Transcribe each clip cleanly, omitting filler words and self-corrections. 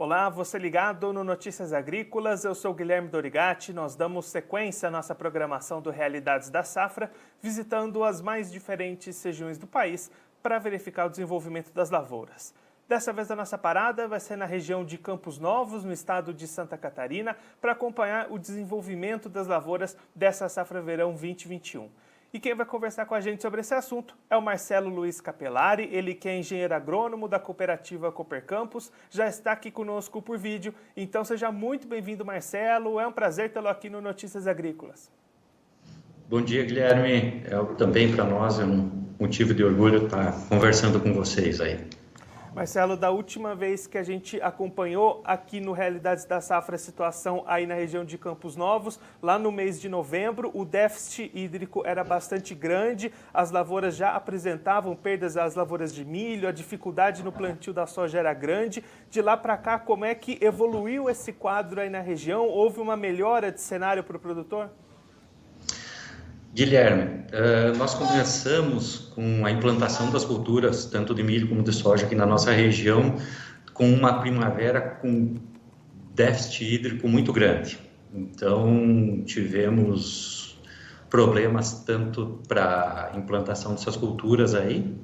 Olá, você ligado no Notícias Agrícolas, eu sou Guilherme Dorigatti. Nós damos sequência à nossa programação do Realidades da Safra, visitando as mais diferentes regiões do país para verificar o desenvolvimento das lavouras. Dessa vez a nossa parada vai ser na região de Campos Novos, no estado de Santa Catarina, para acompanhar o desenvolvimento das lavouras dessa safra verão 2021. E quem vai conversar com a gente sobre esse assunto é o Marcelo Luiz Capelari, ele que é engenheiro agrônomo da cooperativa Cooper Campos, já está aqui conosco por vídeo. Então seja muito bem-vindo, Marcelo, é um prazer tê-lo aqui no Notícias Agrícolas. Bom dia, Guilherme. Também para nós é um motivo de orgulho estar conversando com vocês aí. Marcelo, da última vez que a gente acompanhou aqui no Realidades da Safra a situação aí na região de Campos Novos, lá no mês de novembro, o déficit hídrico era bastante grande, as lavouras já apresentavam perdas às lavouras de milho, a dificuldade no plantio da soja era grande. De lá para cá, como é que evoluiu esse quadro aí na região? Houve uma melhora de cenário para o produtor? Guilherme, nós começamos com a implantação das culturas, tanto de milho como de soja aqui na nossa região, com uma primavera com déficit hídrico muito grande. Então, tivemos problemas tanto para a implantação dessas culturas aí,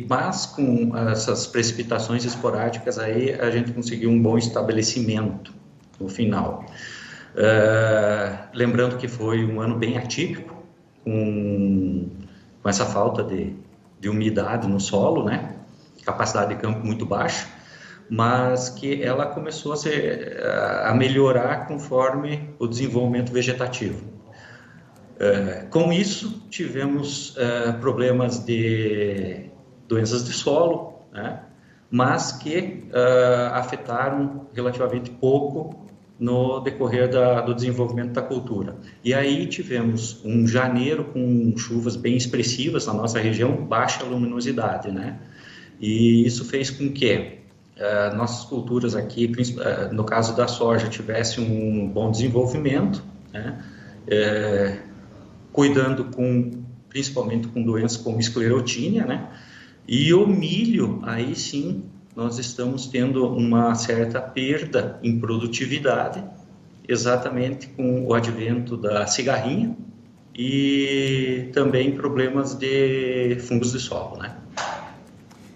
mas com essas precipitações esporádicas aí, a gente conseguiu um bom estabelecimento no final. Lembrando que foi um ano bem atípico, com essa falta de umidade no solo, né? Capacidade de campo muito baixa, mas que ela começou a melhorar conforme o desenvolvimento vegetativo. Com isso, tivemos problemas de doenças de solo, né? Mas que afetaram relativamente pouco no decorrer do desenvolvimento da cultura. E aí tivemos um janeiro com chuvas bem expressivas na nossa região, baixa luminosidade, né? E isso fez com que nossas culturas aqui, no caso da soja, tivessem um bom desenvolvimento, né? Cuidando principalmente com doenças como esclerotínia, né? E o milho, aí sim, nós estamos tendo uma certa perda em produtividade, exatamente com o advento da cigarrinha e também problemas de fungos de solo, né?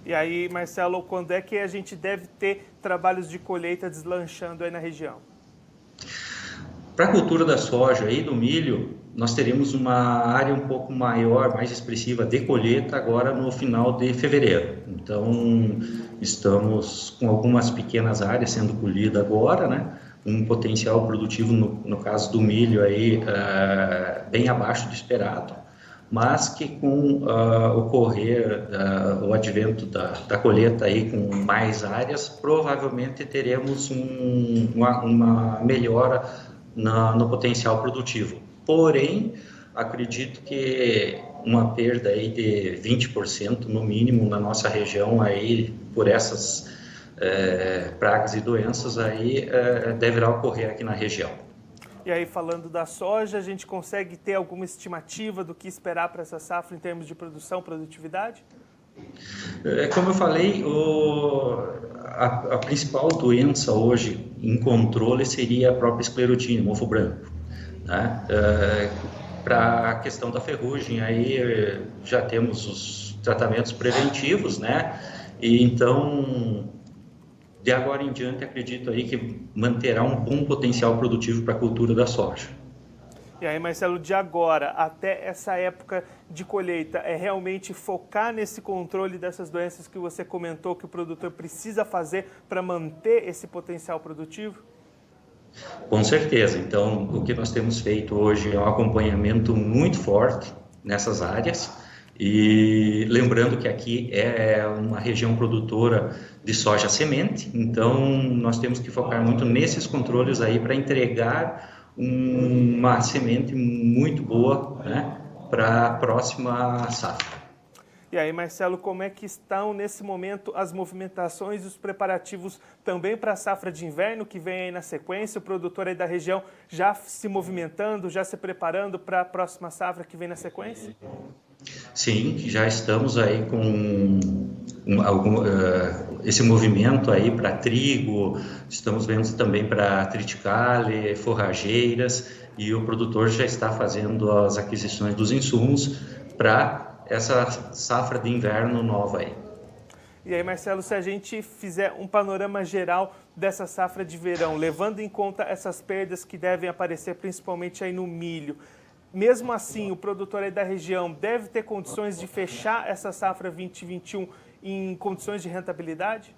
E aí, Marcelo, quando é que a gente deve ter trabalhos de colheita deslanchando aí na região? Para a cultura da soja e do milho, nós teremos uma área um pouco maior, mais expressiva de colheita agora no final de fevereiro. Então, estamos com algumas pequenas áreas sendo colhidas agora, né? Um potencial produtivo, no caso do milho, aí, bem abaixo do esperado, mas que com o advento da colheita aí com mais áreas, provavelmente teremos uma melhora no potencial produtivo. Porém, acredito que uma perda aí de 20% no mínimo na nossa região aí por essas pragas e doenças aí deverá ocorrer aqui na região. E aí, falando da soja, a gente consegue ter alguma estimativa do que esperar para essa safra em termos de produção, produtividade? Como eu falei, a principal doença hoje em controle seria a própria esclerotínia, mofo branco, né? Para a questão da ferrugem, aí já temos os tratamentos preventivos, né? E então, de agora em diante, acredito aí que manterá um bom potencial produtivo para a cultura da soja. E aí, Marcelo, de agora até essa época de colheita, é realmente focar nesse controle dessas doenças que você comentou que o produtor precisa fazer para manter esse potencial produtivo? Com certeza. Então, o que nós temos feito hoje é um acompanhamento muito forte nessas áreas. E lembrando que aqui é uma região produtora de soja semente, então nós temos que focar muito nesses controles aí para entregar uma semente muito boa, né, para a próxima safra. E aí, Marcelo, como é que estão nesse momento as movimentações e os preparativos também para a safra de inverno que vem aí na sequência? O produtor aí da região já se movimentando, já se preparando para a próxima safra que vem na sequência? Sim, já estamos aí com esse movimento aí para trigo, estamos vendo também para triticale, forrageiras, e o produtor já está fazendo as aquisições dos insumos para essa safra de inverno nova aí. E aí, Marcelo, se a gente fizer um panorama geral dessa safra de verão, levando em conta essas perdas que devem aparecer principalmente aí no milho, mesmo assim, o produtor aí da região deve ter condições de fechar essa safra 2021 em condições de rentabilidade?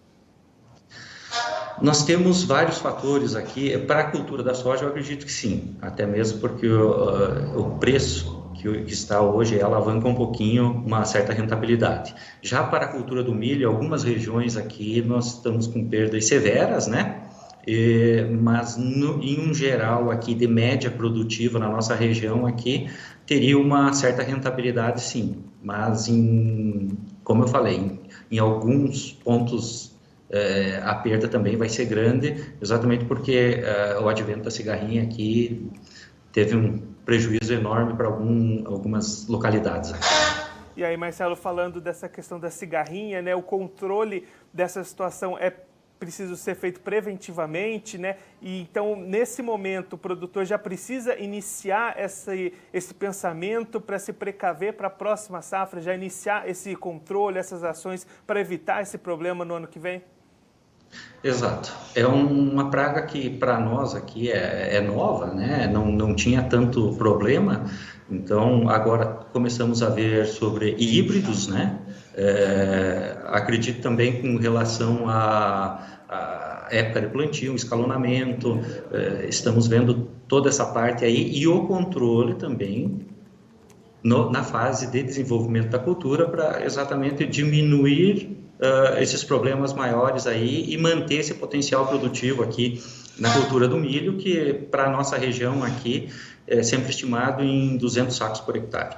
Nós temos vários fatores aqui. Para a cultura da soja, eu acredito que sim, até mesmo porque o preço que está hoje alavanca um pouquinho uma certa rentabilidade. Já para a cultura do milho, algumas regiões aqui nós estamos com perdas severas, né? Mas em um geral aqui de média produtiva na nossa região aqui teria uma certa rentabilidade, sim, mas como eu falei, em alguns pontos a perda também vai ser grande, exatamente porque o advento da cigarrinha aqui teve um prejuízo enorme para algumas localidades. E aí, Marcelo, falando dessa questão da cigarrinha, né, o controle dessa situação é preciso ser feito preventivamente, né? E então, nesse momento, o produtor já precisa iniciar esse pensamento para se precaver para a próxima safra, já iniciar esse controle, essas ações para evitar esse problema no ano que vem? Exato. É uma praga que para nós aqui é nova, né? Não tinha tanto problema. Então agora começamos a ver sobre híbridos, né? Acredito também com relação à época de plantio, escalonamento, estamos vendo toda essa parte aí e o controle também na fase de desenvolvimento da cultura para exatamente diminuir esses problemas maiores aí e manter esse potencial produtivo aqui na cultura do milho, que para a nossa região aqui é sempre estimado em 200 sacos por hectare.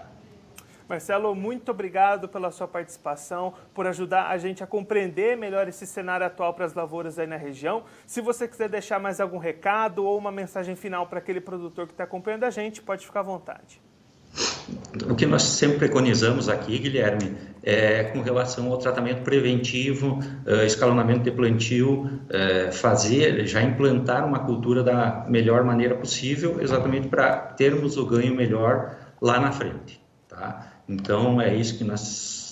Marcelo, muito obrigado pela sua participação, por ajudar a gente a compreender melhor esse cenário atual para as lavouras aí na região. Se você quiser deixar mais algum recado ou uma mensagem final para aquele produtor que está acompanhando a gente, pode ficar à vontade. O que nós sempre preconizamos aqui, Guilherme, é com relação ao tratamento preventivo, escalonamento de plantio, já implantar uma cultura da melhor maneira possível, exatamente para termos o ganho melhor lá na frente, tá? Então, é isso que nós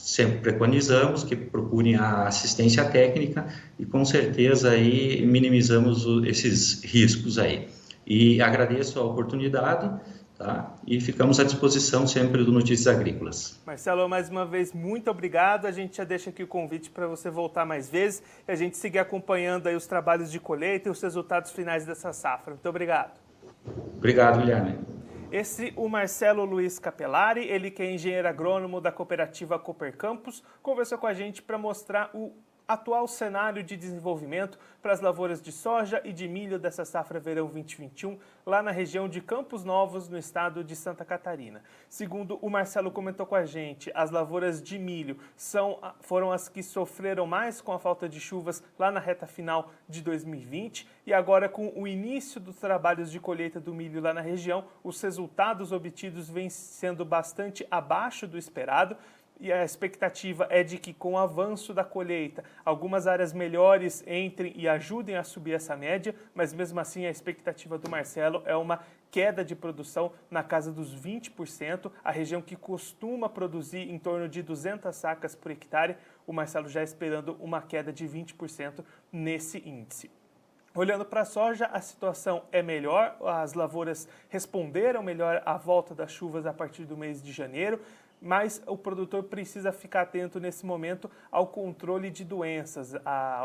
sempre preconizamos, que procurem a assistência técnica e, com certeza, aí minimizamos esses riscos aí. E agradeço a oportunidade. Tá? E ficamos à disposição sempre do Notícias Agrícolas. Marcelo, mais uma vez, muito obrigado. A gente já deixa aqui o convite para você voltar mais vezes e a gente seguir acompanhando aí os trabalhos de colheita e os resultados finais dessa safra. Muito obrigado. Obrigado, Guilherme. O Marcelo Luiz Capelari, ele que é engenheiro agrônomo da cooperativa Cooper Campos, conversou com a gente para mostrar o atual cenário de desenvolvimento para as lavouras de soja e de milho dessa safra verão 2021, lá na região de Campos Novos, no estado de Santa Catarina. Segundo o Marcelo comentou com a gente, as lavouras de milho foram as que sofreram mais com a falta de chuvas lá na reta final de 2020 e agora com o início dos trabalhos de colheita do milho lá na região, os resultados obtidos vêm sendo bastante abaixo do esperado. E a expectativa é de que, com o avanço da colheita, algumas áreas melhores entrem e ajudem a subir essa média, mas mesmo assim a expectativa do Marcelo é uma queda de produção na casa dos 20%, a região que costuma produzir em torno de 200 sacas por hectare, o Marcelo já esperando uma queda de 20% nesse índice. Olhando para a soja, a situação é melhor, as lavouras responderam melhor à volta das chuvas a partir do mês de janeiro, mas o produtor precisa ficar atento nesse momento ao controle de doenças,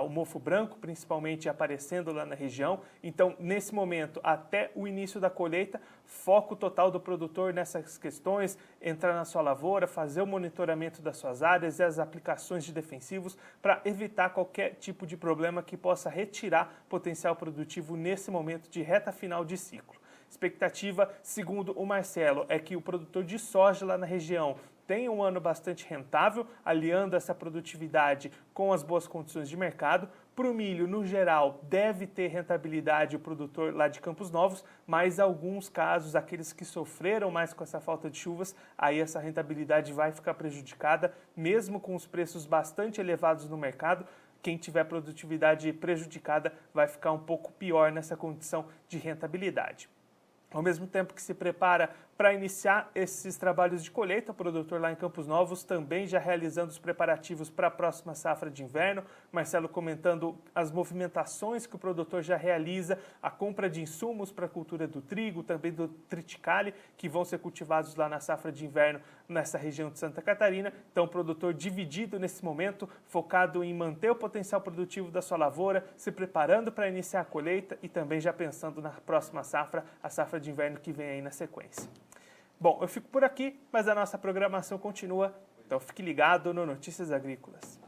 o mofo branco principalmente aparecendo lá na região. Então, nesse momento, até o início da colheita, foco total do produtor nessas questões, entrar na sua lavoura, fazer o monitoramento das suas áreas e as aplicações de defensivos para evitar qualquer tipo de problema que possa retirar potencial produtivo nesse momento de reta final de ciclo. Expectativa, segundo o Marcelo, é que o produtor de soja lá na região tenha um ano bastante rentável, aliando essa produtividade com as boas condições de mercado, Para o milho, no geral, deve ter rentabilidade o produtor lá de Campos Novos, mas alguns casos, aqueles que sofreram mais com essa falta de chuvas, aí essa rentabilidade vai ficar prejudicada, mesmo com os preços bastante elevados no mercado. Quem tiver produtividade prejudicada vai ficar um pouco pior nessa condição de rentabilidade. Ao mesmo tempo que se prepara para iniciar esses trabalhos de colheita, o produtor lá em Campos Novos também já realizando os preparativos para a próxima safra de inverno. Marcelo comentando as movimentações que o produtor já realiza, a compra de insumos para a cultura do trigo, também do triticale, que vão ser cultivados lá na safra de inverno nessa região de Santa Catarina. Então, o produtor dividido nesse momento, focado em manter o potencial produtivo da sua lavoura, se preparando para iniciar a colheita e também já pensando na próxima safra, a safra de inverno que vem aí na sequência. Bom, eu fico por aqui, mas a nossa programação continua, então fique ligado no Notícias Agrícolas.